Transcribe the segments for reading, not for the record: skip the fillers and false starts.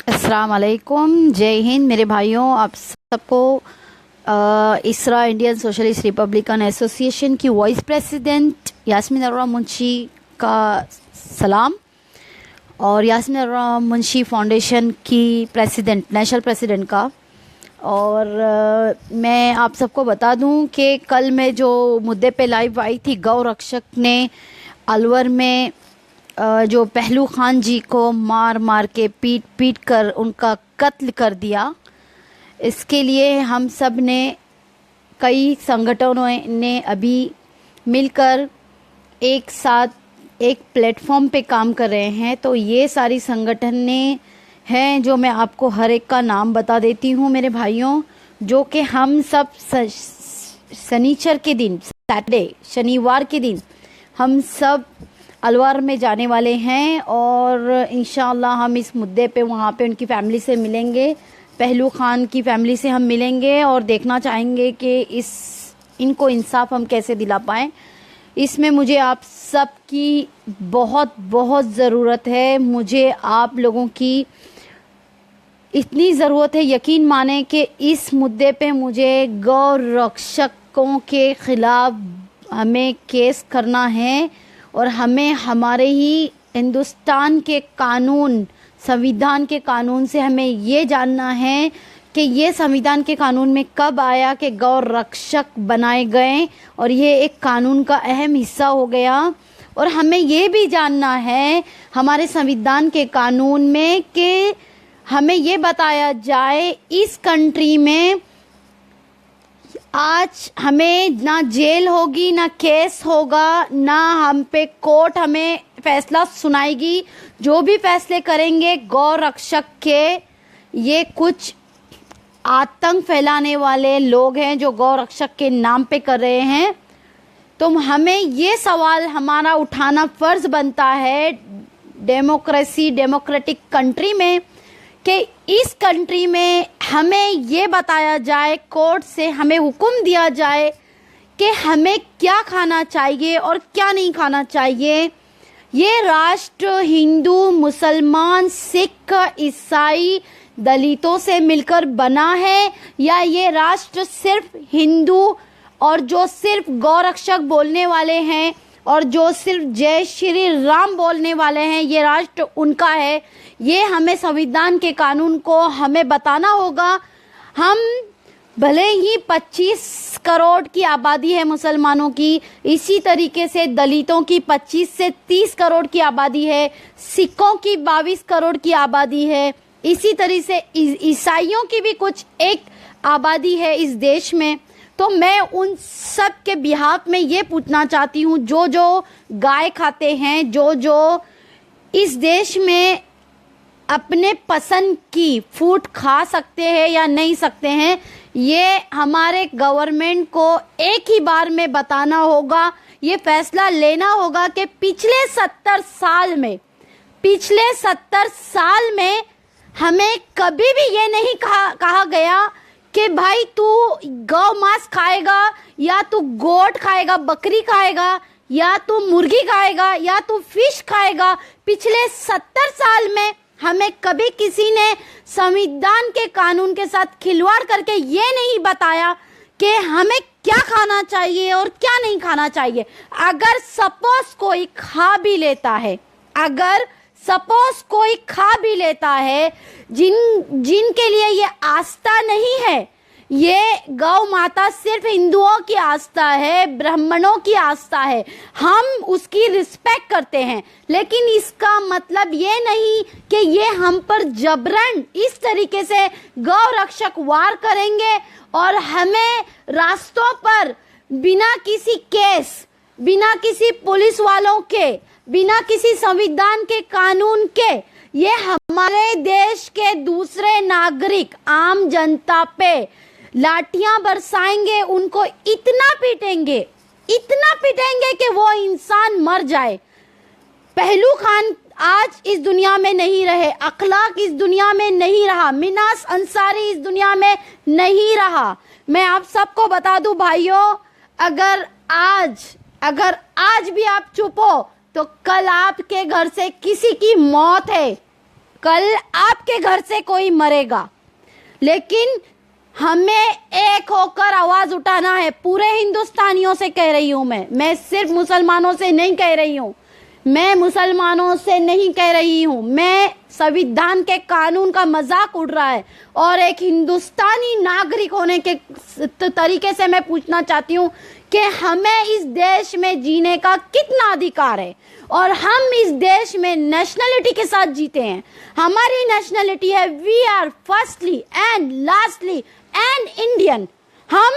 अस्सलाम वालेकुम, जय हिंद मेरे भाइयों। आप सबको इसरा इंडियन सोशलिस्ट रिपब्लिकन एसोसिएशन की वाइस प्रेसिडेंट यास्मीन अरोड़ा मुंशी का सलाम और यास्मीन अरोड़ा मुंशी फाउंडेशन की प्रेसिडेंट, नेशनल प्रेसिडेंट का। और मैं आप सबको बता दूं कि कल मैं जो मुद्दे पे लाइव आई थी, गौ रक्षक ने अलवर में जो पहलू खान जी को मार मार के पीट पीट कर उनका कत्ल कर दिया, इसके लिए हम सब ने, कई संगठनों ने अभी मिलकर एक साथ एक प्लेटफॉर्म पे काम कर रहे हैं। तो ये सारी संगठन हैं जो मैं आपको हर एक का नाम बता देती हूँ मेरे भाइयों, जो कि हम सब शनिचर के दिन, सैटरडे शनिवार के दिन हम सब अलवर में जाने वाले हैं और इंशाअल्लाह हम इस मुद्दे पे वहाँ पे उनकी फैमिली से मिलेंगे, पहलू खान की फैमिली से हम मिलेंगे और देखना चाहेंगे कि इनको इंसाफ हम कैसे दिला पाएँ। इसमें मुझे आप सब की बहुत बहुत ज़रूरत है। मुझे आप लोगों की इतनी ज़रूरत है, यकीन माने कि इस मुद्दे पे मुझे गौ रक्षकों के ख़िलाफ़ हमें केस करना है और हमें हमारे ही हिंदुस्तान के कानून, संविधान के कानून से हमें ये जानना है कि ये संविधान के कानून में कब आया कि गौ रक्षक बनाए गए और ये एक कानून का अहम हिस्सा हो गया। और हमें ये भी जानना है हमारे संविधान के कानून में कि हमें ये बताया जाए इस कंट्री में आज हमें ना जेल होगी, ना केस होगा, ना हम पे कोर्ट हमें फैसला सुनाएगी। जो भी फैसले करेंगे गौ रक्षक के, ये कुछ आतंक फैलाने वाले लोग हैं जो गौ रक्षक के नाम पे कर रहे हैं। तो हमें ये सवाल हमारा उठाना फ़र्ज़ बनता है डेमोक्रेटिक कंट्री में कि इस कंट्री में हमें ये बताया जाए, कोर्ट से हमें हुक्म दिया जाए कि हमें क्या खाना चाहिए और क्या नहीं खाना चाहिए। ये राष्ट्र हिंदू, मुसलमान, सिख, ईसाई, दलितों से मिलकर बना है या ये राष्ट्र सिर्फ हिंदू और जो सिर्फ गौ रक्षक बोलने वाले हैं और जो सिर्फ जय श्री राम बोलने वाले हैं, ये राष्ट्र उनका है। ये हमें संविधान के कानून को हमें बताना होगा। हम भले ही 25 करोड़ की आबादी है मुसलमानों की, इसी तरीके से दलितों की 25 से 30 करोड़ की आबादी है, सिखों की 22 करोड़ की आबादी है, इसी तरीके से ईसाइयों की भी कुछ एक आबादी है इस देश में। तो मैं उन सब के बिहाफ में ये पूछना चाहती हूँ, जो जो गाय खाते हैं, जो जो इस देश में अपने पसंद की फूड खा सकते हैं या नहीं सकते हैं, ये हमारे गवर्नमेंट को एक ही बार में बताना होगा। ये फैसला लेना होगा कि पिछले 70 साल में हमें कभी भी ये नहीं कहा गया कि भाई तू गौ मांस खाएगा या तू गोट खाएगा, बकरी खाएगा, या तू मुर्गी खाएगा, या तू फिश खाएगा। पिछले 70 साल में हमें कभी किसी ने संविधान के कानून के साथ खिलवाड़ करके ये नहीं बताया कि हमें क्या खाना चाहिए और क्या नहीं खाना चाहिए। अगर सपोज कोई खा भी लेता है, जिनके लिए ये आस्था नहीं है, ये गौ माता सिर्फ हिंदुओं की आस्था है, ब्राह्मणों की आस्था है, हम उसकी रिस्पेक्ट करते हैं। लेकिन इसका मतलब ये नहीं कि ये हम पर जबरन इस तरीके से गौ रक्षक वार करेंगे और हमें रास्तों पर बिना किसी केस, बिना किसी पुलिस वालों के, बिना किसी संविधान के कानून के, ये हमारे देश के दूसरे नागरिक आम जनता पे लाठियां बरसाएंगे, उनको इतना पीटेंगे कि वो इंसान मर जाए। पहलू खान आज इस दुनिया में नहीं रहे, अखलाक इस दुनिया में नहीं रहा, मिनास अंसारी इस दुनिया में नहीं रहा। मैं आप सबको बता दूं भाइयों, अगर आज भी आप चुप हो तो कल आपके घर से किसी की मौत है, कल आपके घर से कोई मरेगा, लेकिन हमें एक होकर आवाज उठाना है। पूरे हिंदुस्तानियों से कह रही हूं मैं सिर्फ मुसलमानों से नहीं कह रही हूं, मैं मुसलमानों से नहीं कह रही हूं, मैं संविधान के कानून का मजाक उड़ रहा है और एक हिंदुस्तानी नागरिक होने के तरीके से मैं पूछना चाहती हूं कि हमें इस देश में जीने का कितना अधिकार है और हम इस देश में नेशनलिटी के साथ जीते हैं। हमारी नेशनलिटी है we are firstly and lastly and Indian. हम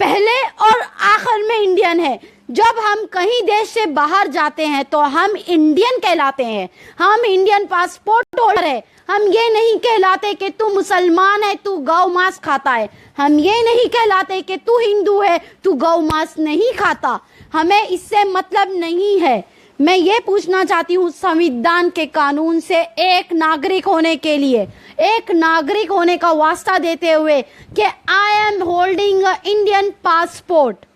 पहले और आखिर में इंडियन है। जब हम कहीं देश से बाहर जाते हैं तो हम इंडियन कहलाते हैं, हम इंडियन पासपोर्ट होल्डर है। हम ये नहीं कहलाते कि तू मुसलमान है, तू गौ मांस खाता है। हम ये नहीं कहलाते कि तू हिंदू है, तू गौ मांस नहीं खाता। हमें इससे मतलब नहीं है। मैं ये पूछना चाहती हूँ संविधान के कानून से एक नागरिक होने के लिए, एक नागरिक होने का वास्ता देते हुए कि I am holding a Indian passport,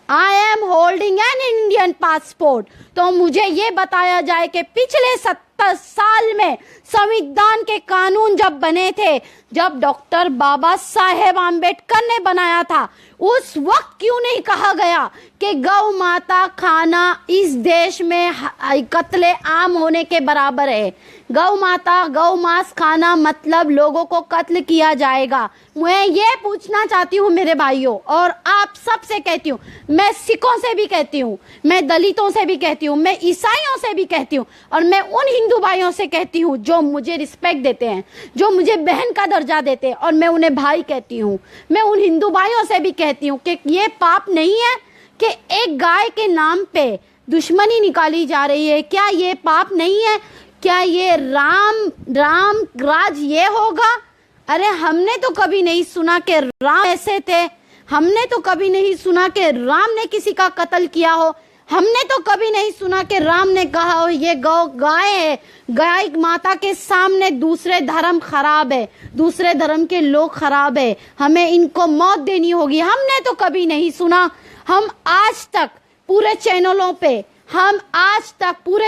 I am holding an Indian passport. तो मुझे ये बताया जाए कि पिछले 70 साल में संविधान के कानून जब बने थे, जब डॉक्टर बाबा साहेब आम्बेडकर ने बनाया था, उस वक्त क्यों नहीं कहा गया कि गौ माता खाना इस देश में कत्ले आम होने के बराबर है। गौ माता गौ मांस खाना मतलब लोगों को कत्ल किया जाएगा। मैं ये पूछना चाहती हूँ मेरे भाइयों, और आप सबसे कहती हूँ, मैं सिखों से भी कहती हूँ, मैं दलितों से भी कहती हूँ, मैं ईसाइयों से भी कहती हूँ, और मैं उन हिंदू भाइयों से कहती हूँ जो मुझे रिस्पेक्ट देते हैं, जो मुझे बहन का दर्जा देते हैं, और मैं उन्हें भाई कहती हूँ। मैं उन हिंदू भाइयों से भी कहती हूँ कि ये पाप नहीं है कि एक गाय के नाम पे दुश्मनी निकाली जा रही है। क्या ये पाप नहीं है? क्या ये राम राज ये होगा? अरे हमने तो कभी नहीं सुना कि राम ऐसे थे, हमने तो कभी नहीं सुना कि राम ने किसी का कत्ल किया हो, हमने तो कभी नहीं सुना कि राम ने कहा हो ये गौ गाय है, गाय माता के सामने दूसरे धर्म खराब है, दूसरे धर्म के लोग खराब है, हमें इनको मौत देनी होगी। हमने तो कभी नहीं सुना। हम आज तक पूरे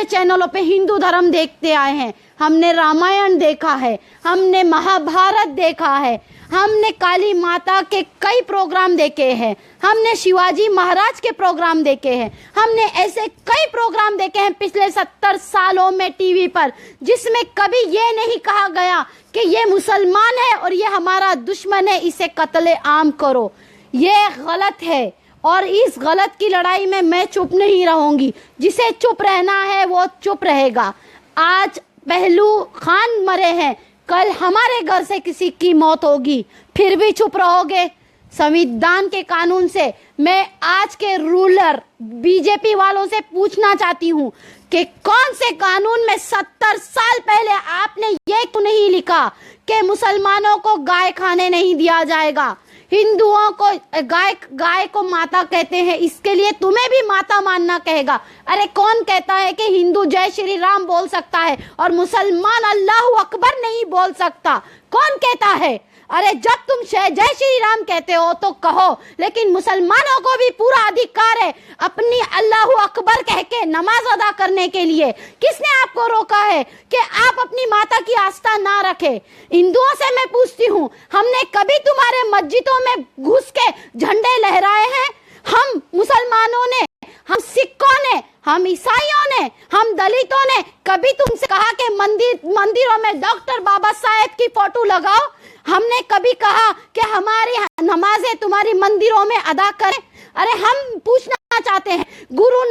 चैनलों पे हिंदू धर्म देखते आए हैं। हमने रामायण देखा है, हमने महाभारत देखा है, हमने काली माता के कई प्रोग्राम देखे हैं, हमने शिवाजी महाराज के प्रोग्राम देखे हैं, हमने ऐसे कई प्रोग्राम देखे हैं पिछले 70 सालों में टीवी पर, जिसमें कभी ये नहीं कहा गया कि ये मुसलमान है और ये हमारा दुश्मन है, इसे कत्ले आम करो। ये गलत है और इस गलत की लड़ाई में मैं चुप नहीं रहूंगी। जिसे चुप रहना है वो चुप रहेगा। आज पहलू खान मरे हैं, कल हमारे घर से किसी की मौत होगी, फिर भी चुप रहोगे? संविधान के कानून से मैं आज के रूलर बीजेपी वालों से पूछना चाहती हूँ कि कौन से कानून में 70 साल पहले आपने ये क्यों नहीं लिखा कि मुसलमानों को गाय खाने नहीं दिया जाएगा, हिंदुओं को गाय को माता कहते हैं, इसके लिए तुम्हें भी माता मानना कहेगा। अरे कौन कहता है कि हिंदू जय श्री राम बोल सकता है और मुसलमान अल्लाह अकबर नहीं बोल सकता? कौन कहता है? अरे जब तुम जय श्री राम कहते हो तो कहो, लेकिन मुसलमानों को भी पूरा अधिकार है अपनी अल्लाह अकबर कह के नमाज अदा करने के लिए। किसने आपको रोका है कि आप अपनी माता की आस्था ना रखे? हिंदुओं से मैं पूछती हूँ, हमने कभी तुम्हारे मस्जिदों में घुस के झंडे लहराए हैं? हम मुसलमानों ने, हम सिखों ने, हम ईसाइयों ने, हम दलितों ने कभी तुमसे कहा कि मंदिरों में डॉक्टर बाबा साहेब की फोटो लगाओ? हमने कभी कहा कि हमारी नमाजें तुम्हारी मंदिरों में अदा करें? अरे हम पूछना चाहते हैं, गुरु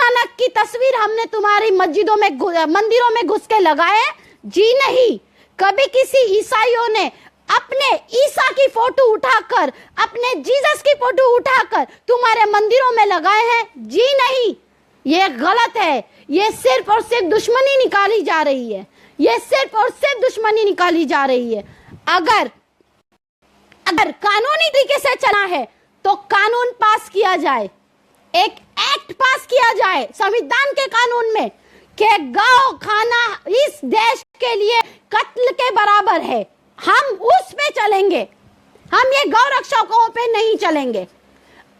नानक की तस्वीर हमने तुम्हारी मंदिरों में घुस के लगाए? जी नहीं। कभी किसी ईसाइयों ने अपने ईसा की फोटो उठाकर, अपने जीसस की फोटो उठाकर तुम्हारे मंदिरों में लगाए हैं? जी नहीं। ये गलत है। ये सिर्फ और सिर्फ दुश्मनी निकाली जा रही है। ये सिर्फ और सिर्फ दुश्मनी निकाली जा रही है। अगर कानूनी तरीके से चला है तो कानून पास किया जाए, एक एक्ट पास किया जाए संविधान के कानून में कि गौ खाना इस देश के लिए कत्ल के बराबर है। हम उस पे चलेंगे, हम ये गौ रक्षकों पे नहीं चलेंगे।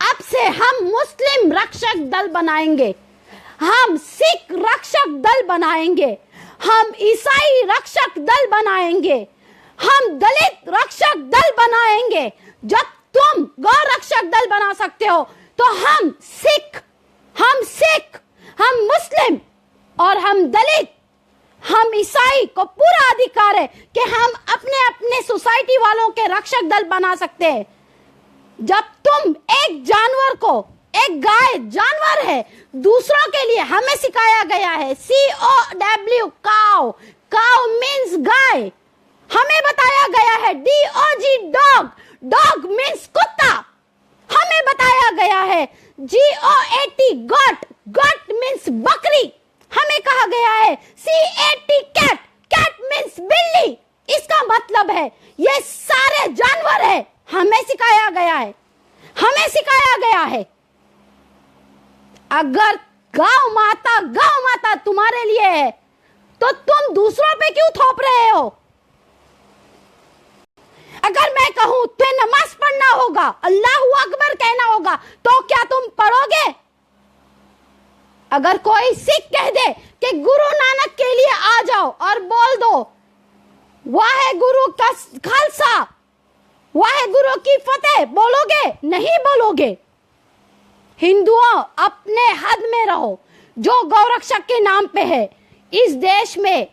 अब से हम मुस्लिम रक्षक दल बनाएंगे। हम सिख रक्षक दल बनाएंगे, हम ईसाई रक्षक दल बनाएंगे, हम दलित रक्षक दल बनाएंगे। जब तुम गौ रक्षक दल बना सकते हो तो हम सिख, हम मुस्लिम और हम दलित, हम ईसाई को पूरा अधिकार है कि हम अपने अपने सोसाइटी वालों के रक्षक दल बना सकते हैं। जब तुम एक जानवर को, एक गाय जानवर है, दूसरों के लिए हमें सिखाया गया है COW काउ, काउ मीन्स गाय, हमें बताया गया है DOG डॉग, डॉग मीन्स कुत्ता, हमें बताया गया है GOAT गॉट, गॉट मीन्स बकरी, हमें कहा गया है CAT कैट, कैट मीन्स बिल्ली। इसका मतलब है ये सारे जानवर है, हमें सिखाया गया है, हमें सिखाया गया है। अगर गौ माता तुम्हारे लिए है तो तुम दूसरों पे क्यों थोप रहे हो? अगर मैं कहूं तुम्हें नमाज पढ़ना होगा, अल्लाहू अकबर कहना होगा, तो क्या तुम पढ़ोगे? अगर कोई सिख कह दे कि गुरु नानक के लिए आ जाओ और बोल दो वाहे गुरु का खालसा, वाहे गुरु की फतेह, बोलोगे? नहीं बोलोगे। हिंदुओं अपने हद में रहो। जो गौरक्षक के नाम पे है, इस देश में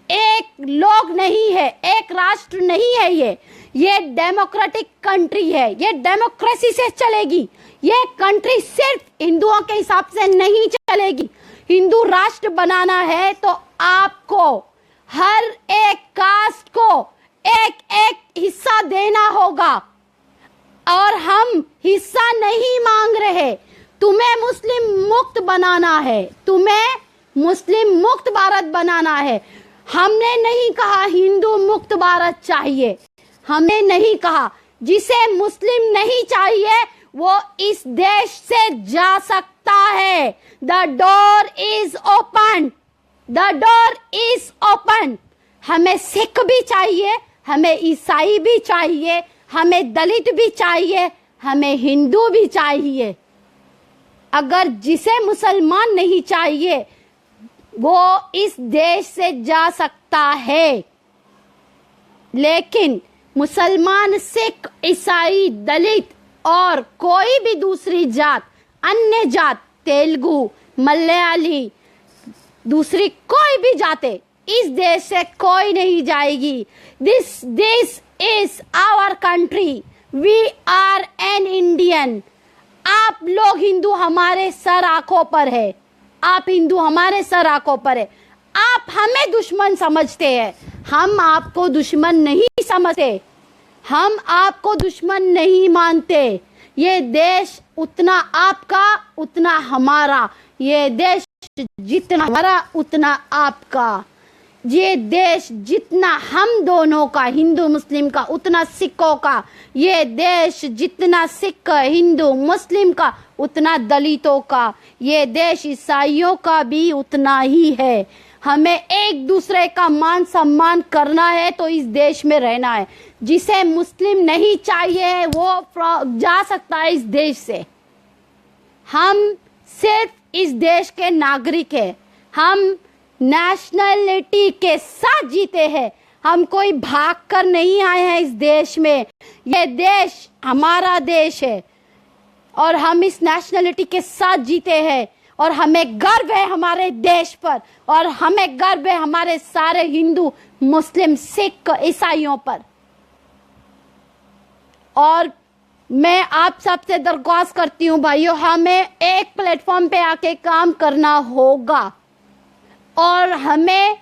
एक लोग नहीं है, एक राष्ट्र नहीं है, ये डेमोक्रेटिक कंट्री है, ये डेमोक्रेसी से चलेगी। ये कंट्री सिर्फ हिंदुओं के हिसाब से नहीं चलेगी। हिंदू राष्ट्र बनाना है तो आपको हर एक कास्ट को एक एक हिस्सा देना होगा, और हम हिस्सा नहीं मांग रहे। तुम्हें मुस्लिम मुक्त बनाना है, तुम्हें मुस्लिम मुक्त भारत बनाना है। हमने नहीं कहा हिंदू मुक्त भारत चाहिए, हमने नहीं कहा। जिसे मुस्लिम नहीं चाहिए वो इस देश से जा सकता है। The door is open, the door is open. हमें सिख भी चाहिए, हमें ईसाई भी चाहिए, हमें दलित भी चाहिए, हमें हिंदू भी चाहिए। अगर जिसे मुसलमान नहीं चाहिए वो इस देश से जा सकता है, लेकिन मुसलमान, सिख, ईसाई, दलित और कोई भी दूसरी जात, अन्य जात, तेलुगु, मलयाली, दूसरी कोई भी जाते इस देश से कोई नहीं जाएगी। This is our country, we are an Indian. आप लोग हिंदू हमारे सर आंखों पर है, आप हिंदू हमारे सर आंखों पर है। आप हमें दुश्मन समझते हैं, हम आपको दुश्मन नहीं समझते, हम आपको दुश्मन नहीं मानते। ये देश उतना आपका उतना हमारा, ये देश जितना हमारा उतना आपका, ये देश जितना हम दोनों का, हिंदू मुस्लिम का, उतना सिखों का, ये देश जितना सिख हिंदू मुस्लिम का उतना दलितों का, ये देश ईसाइयों का भी उतना ही है। हमें एक दूसरे का मान सम्मान करना है तो इस देश में रहना है। जिसे मुस्लिम नहीं चाहिए वो जा सकता है इस देश से। हम सिर्फ इस देश के नागरिक हैं, हम नेशनलिटी के साथ जीते हैं, हम कोई भाग कर नहीं आए हैं इस देश में। ये देश हमारा देश है और हम इस नेशनलिटी के साथ जीते हैं, और हमें गर्व है हमारे देश पर, और हमें गर्व है हमारे सारे हिंदू, मुस्लिम, सिख, ईसाइयों पर। और मैं आप सबसे दरख्वास्त करती हूँ भाइयों, हमें एक प्लेटफॉर्म पे आके काम करना होगा, और हमें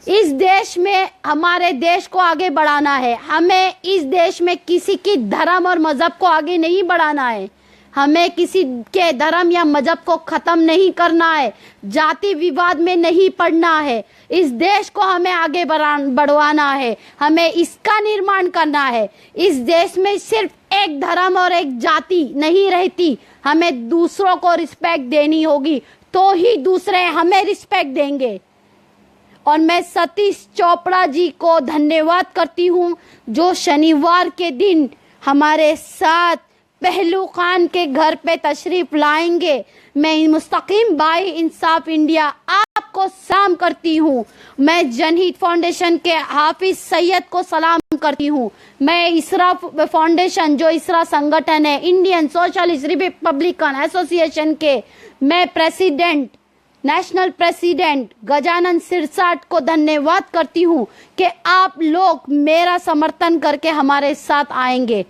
इस देश में हमारे देश को आगे बढ़ाना है। हमें इस देश में किसी की धर्म और मजहब को आगे नहीं बढ़ाना है, हमें किसी के धर्म या मजहब को खत्म नहीं करना है, जाति विवाद में नहीं पड़ना है। इस देश को हमें आगे बढ़वाना है, हमें इसका निर्माण करना है। इस देश में सिर्फ एक धर्म और एक जाति नहीं रहती, हमें दूसरों को रिस्पेक्ट देनी होगी, तो ही दूसरे हमें रिस्पेक्ट देंगे। और मैं सतीश चोपड़ा जी को धन्यवाद करती हूँ जो शनिवार के दिन हमारे साथ पहलू खान के घर पे तशरीफ लाएंगे। मैं मुस्तकीम भाई इंसाफ इंडिया आपको सलाम करती हूँ। मैं जनहित फाउंडेशन के हाफिज सैयद को सलाम करती हूँ। मैं इसरा फाउंडेशन, जो इसरा संगठन है, इंडियन सोशलिस्ट रिपब्लिकन एसोसिएशन के मैं president, national president Gajanan Sirsat को धन्यवाद करती हूँ कि आप लोग मेरा समर्थन करके हमारे साथ आएंगे।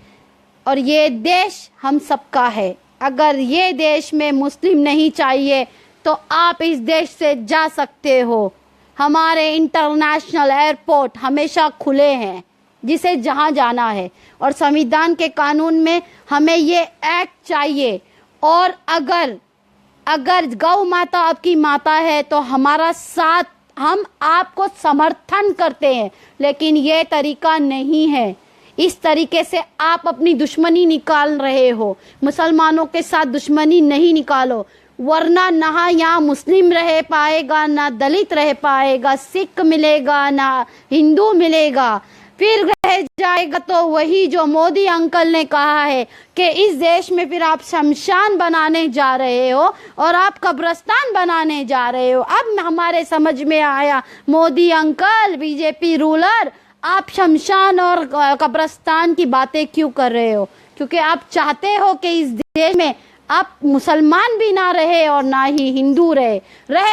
और ये देश हम सबका है। अगर ये देश में मुस्लिम नहीं चाहिए तो आप इस देश से जा सकते हो। हमारे इंटरनेशनल एयरपोर्ट हमेशा खुले हैं जिसे जहां जाना है, और संविधान के कानून में हमें ये एक्ट चाहिए। और अगर गौ माता आपकी माता है तो हमारा साथ, हम आपको समर्थन करते हैं, लेकिन ये तरीका नहीं है। इस तरीके से आप अपनी दुश्मनी निकाल रहे हो। मुसलमानों के साथ दुश्मनी नहीं निकालो, वरना ना यहाँ मुस्लिम रह पाएगा, ना दलित रह पाएगा, सिख मिलेगा, ना हिंदू मिलेगा। फिर रह जाएगा तो वही जो मोदी अंकल ने कहा है कि इस देश में फिर आप शमशान बनाने जा रहे हो और आप कब्रिस्तान बनाने जा रहे हो। अब हमारे समझ में आया, मोदी अंकल, बीजेपी रूलर, आप शमशान और कब्रिस्तान की बातें क्यों कर रहे हो? क्योंकि आप चाहते हो कि इस देश में आप मुसलमान भी ना रहे और ना ही हिंदू रहे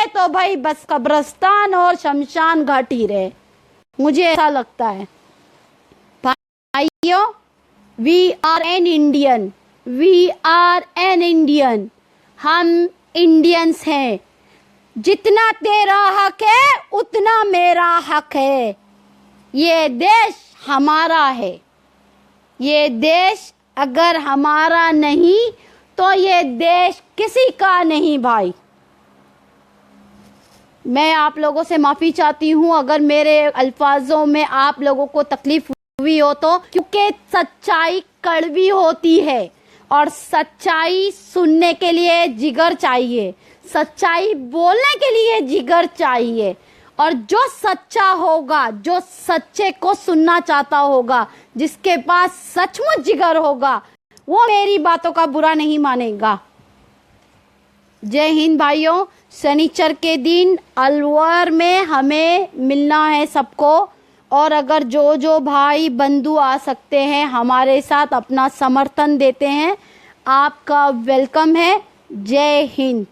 तो भाई बस कब्रिस्तान और शमशान घाट ही रहे। मुझे ऐसा लगता है। भाइयों, we are an Indian, we are an Indian, हम इंडियंस हैं। जितना तेरा हक है उतना मेरा हक है। ये देश हमारा है। ये देश अगर हमारा नहीं तो ये देश किसी का नहीं। भाई, मैं आप लोगों से माफ़ी चाहती हूँ अगर मेरे अल्फाजों में आप लोगों को तकलीफ हुई हो तो, क्योंकि सच्चाई कड़वी होती है और सच्चाई सुनने के लिए जिगर चाहिए, सच्चाई बोलने के लिए जिगर चाहिए। और जो सच्चा होगा, जो सच्चे को सुनना चाहता होगा, जिसके पास सचमुच जिगर होगा, वो मेरी बातों का बुरा नहीं मानेगा। जय हिंद भाइयों। शनिचर के दिन अलवर में हमें मिलना है सबको, और अगर जो भाई बंधु आ सकते हैं हमारे साथ अपना समर्थन देते हैं, आपका वेलकम है। जय हिंद।